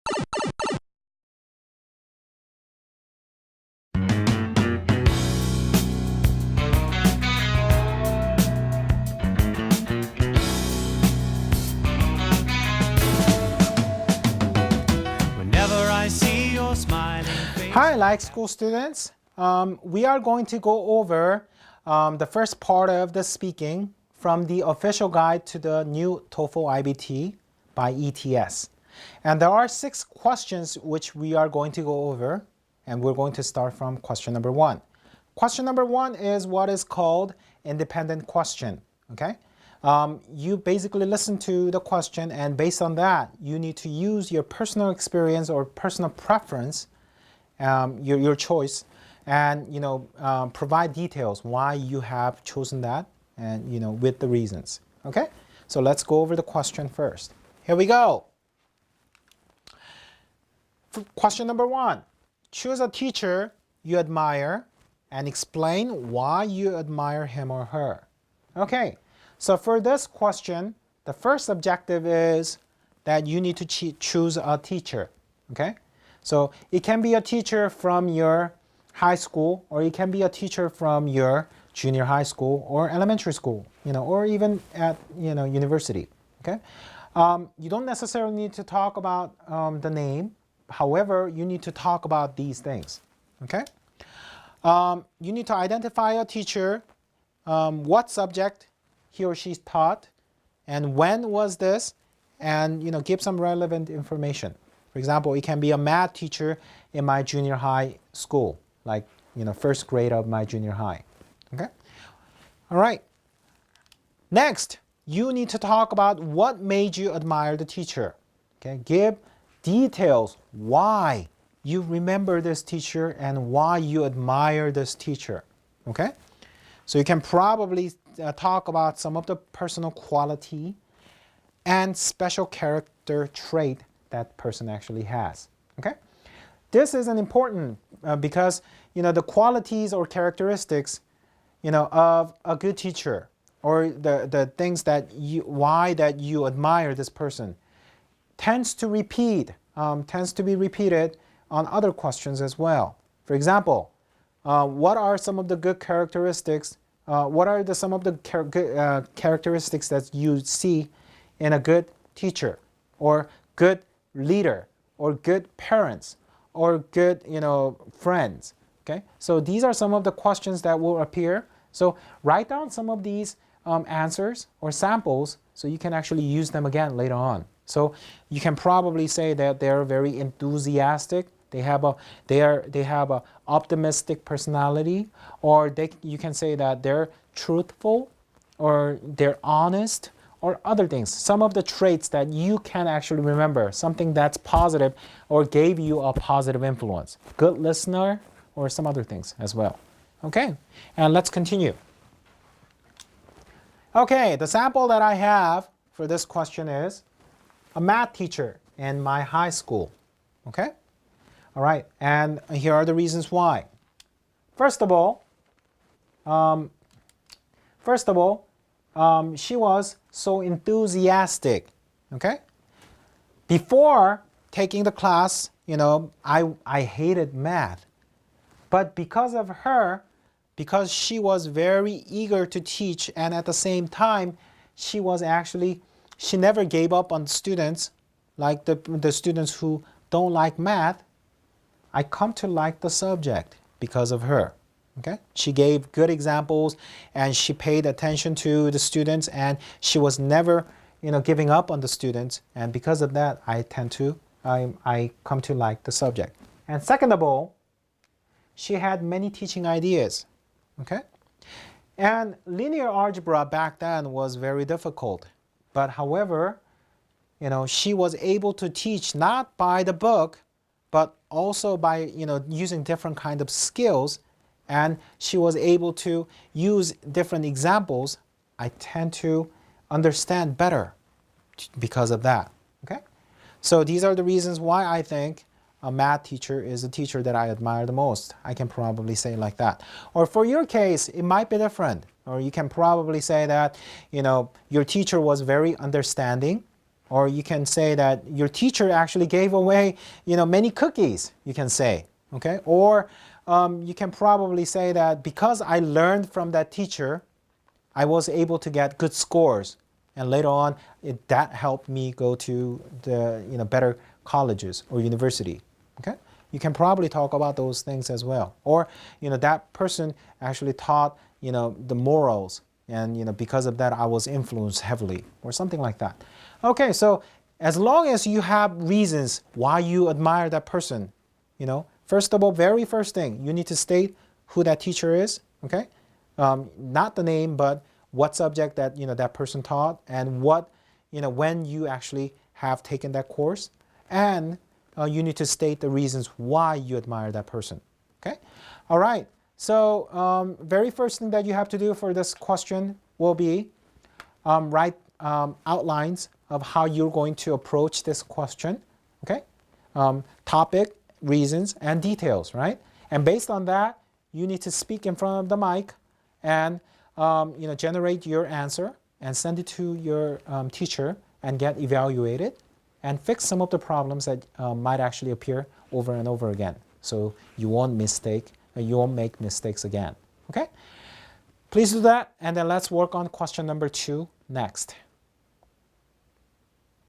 Hi, like school students. We are going to go over the first part of the speaking from the official guide to the new TOEFL iBT by ETS. And there are 6 questions which we are going to go over, and we're going to start from question number 1. Question number 1 is what is called independent question. Okay? You basically listen to the question, and based on that, you need to use your personal experience or personal preference, your choice, and provide details why you have chosen that, and with the reasons. Okay, so let's go over the question first. Here we go. Question number 1: choose a teacher you admire and explain why you admire him or her. Okay, so for this question, the first objective is that you need to choose a teacher. Okay, so it can be a teacher from your high school, or it can be a teacher from your junior high school or elementary school, or even at university. Okay, you don't necessarily need to talk about the name. However, you need to talk about these things. Okay, you need to identify a teacher, what subject he or she taught, and when was this, and give some relevant information. For example, it can be a math teacher in my junior high school, like first grade of my junior high. Okay, all right. Next, you need to talk about what made you admire the teacher. Okay, give details why you remember this teacher and why you admire this teacher. Okay, so you can probably talk about some of the personal quality and special character trait that person actually has. Okay, this is an important because the qualities or characteristics of a good teacher, or the things that why you admire this person, tends to be repeated on other questions as well. For example, what are some of the good characteristics? What are some of the characteristics that you see in a good teacher, or good leader, or good parents, or good friends? Okay, so these are some of the questions that will appear. So write down some of these answers or samples so you can actually use them again later on. So you can probably say that they're very enthusiastic. They have a optimistic personality, or you can say that they're truthful, or they're honest, or other things. Some of the traits that you can actually remember, something that's positive or gave you a positive influence. Good listener, or some other things as well. Okay, and let's continue. Okay, the sample that I have for this question is a math teacher in my high school. Okay, all right, and here are the reasons why. First of all, she was so enthusiastic. Okay, before taking the class, I hated math, but because of her, because she was very eager to teach, and at the same time, she never gave up on students, like the students who don't like math. I come to like the subject because of her. Okay, she gave good examples, and she paid attention to the students, and she was never giving up on the students, and because of that, I come to like the subject. And second of all, she had many teaching ideas. Okay, and linear algebra back then was very difficult, but however, she was able to teach not by the book, but also by using different kind of skills, and she was able to use different examples. I tend to understand better because of that. Okay, so these are the reasons why I think a math teacher is a teacher that I admire the most. I can probably say like that. Or for your case, it might be different. Or you can probably say that your teacher was very understanding, Or you can say that your teacher actually gave away, many cookies, you can say, okay? Or you can probably say that because I learned from that teacher, I was able to get good scores. And later on, that helped me go to the better colleges or university, okay? You can probably talk about those things as well. Or, that person actually taught, the morals, and because of that I was influenced heavily, or something like that. Okay, so as long as you have reasons why you admire that person, first of all, very first thing, you need to state who that teacher is, okay? Not the name, but what subject that that person taught, and what when you actually have taken that course, and you need to state the reasons why you admire that person. Okay, all right. So very first thing that you have to do for this question will be write outlines of how you're going to approach this question. Okay, topic, reasons, and details. Right, and based on that, you need to speak in front of the mic and generate your answer and send it to your teacher and get evaluated and fix some of the problems that might actually appear over and over again. So you won't make mistakes again. Okay? Please do that, and then let's work on question number 2 next.